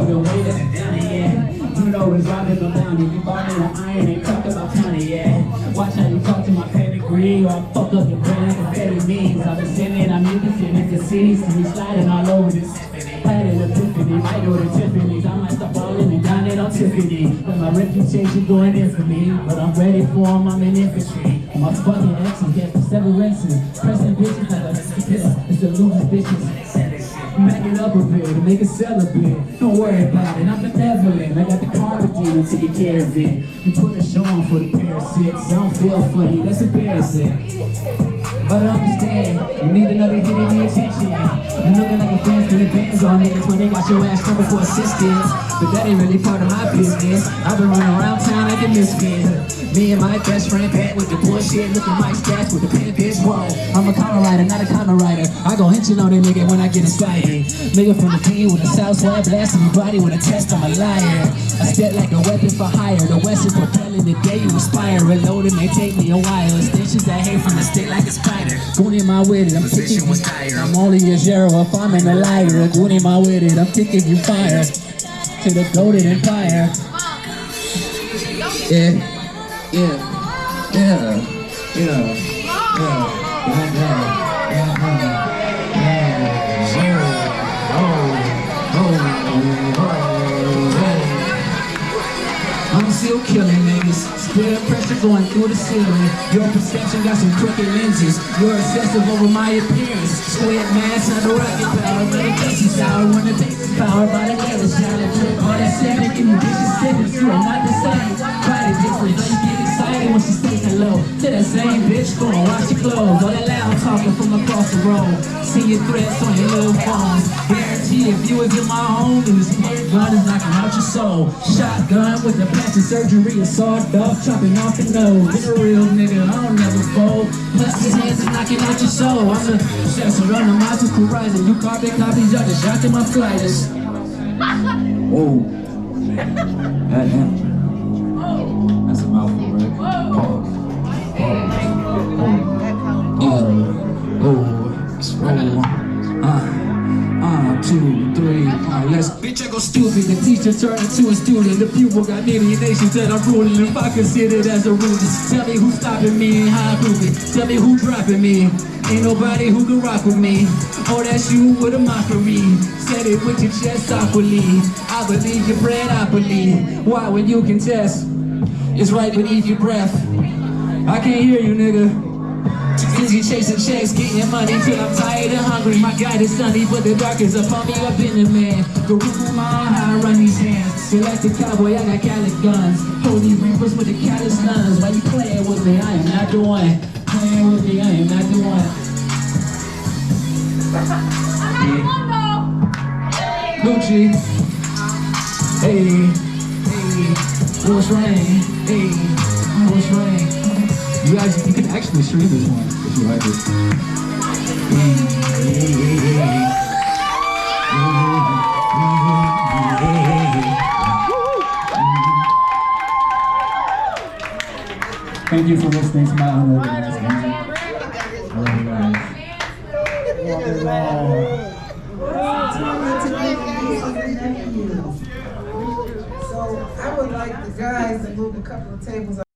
been waiting and done it, yeah. You know it's rockin' the bounty. You bought me the iron, ain't talk about county, yeah. Watch how you talk to my pedigree, or I fuck up your brain like confetti means. I've been sitting, I'm nicotine, it's the city, see me sliding all over this. Had an epiphany, might go to Tiffany's. I might stop balling and down it on Tiffany. But my reputation going in for me, but I'm ready for them, I'm in infantry. My fucking exes get perseverances, pressing bitches like it's the losers bitches. Back it up a bit to make it celebrate. Don't worry about it, I'm benevolent. I got the carpet deal to take care of it. You put a show on for the parasites. I don't feel funny, that's embarrassing. But understand, you need another hit in the attention. You're looking like a fan for the bands on niggas when they got your ass coming for assistance. But that ain't really part of my business. I've been running around town like a misfit. Me and my best friend Pat with the bullshit, looking like stats with the pen bitch. Whoa, I'm a counter writer, not a counter writer. I go hinching on a nigga when I get excited. Nigga from the P with a Southside blast everybody with a test, I'm a liar. I step like a weapon for hire. The West is propelling the day you aspire. Reloading may take me a while. Extensions that hate from the state like a spider. Going in my with it, I'm kicking you fire. I'm only a zero if I'm in a liar. Going in my with it, I'm kicking you fire. To the golden empire. Yeah, yeah, yeah, yeah, I'm still killing niggas, square pressure going through the ceiling. Your perception got some crooked lenses. You're obsessive over my appearance. Square mass under rocket power, meditation sour when the bass is powered by the gather shouting. All that seven give you vicious sentence, you are not the same. Quite a difference, you get excited when she stays hello to that same bitch, go and wash your clothes. All that loud talking from across the road. See your threats on your little phones. Guarantee if you was in my home, then this hand gun is knocking out your soul. Shotgun with the plastic surgery, a sawed off, chopping off the nose. Been a real nigga, I don't never fold. Plus his hands are knocking out your soul. I'm the chef around the magical horizon. You carbon copies, y'all just shocking my flighters. Whoa. That's a mouthful, right? Two, three, let's. Bitch, I go stupid. The teacher turned into a student. The pupil got many nations that I'm ruling. If I consider it as a rule, tell me who's stopping me and how I prove it. Tell me who dropping me. Ain't nobody who can rock with me. Oh, that's you with a mockery. Said it with your chest awkwardly. I believe your bread, I believe. Why when you contest? It's right beneath your breath. I can't hear you, nigga. Busy chasing checks, getting money till I'm tired and hungry. My guide is sunny, but the dark is upon me. I've been a man. Go with my how I run these hands. Feel like the cowboy, I got callous guns. Holy reapers with the callous nuns. Why you playing with me? I am not the one. Playing with me, I am not the one. Gucci. Hey, hey, what's rain? Hey, what's rain? You can actually stream this one if you like it. Thank you for listening to my unorganized music. So I would like the guys to move a couple of tables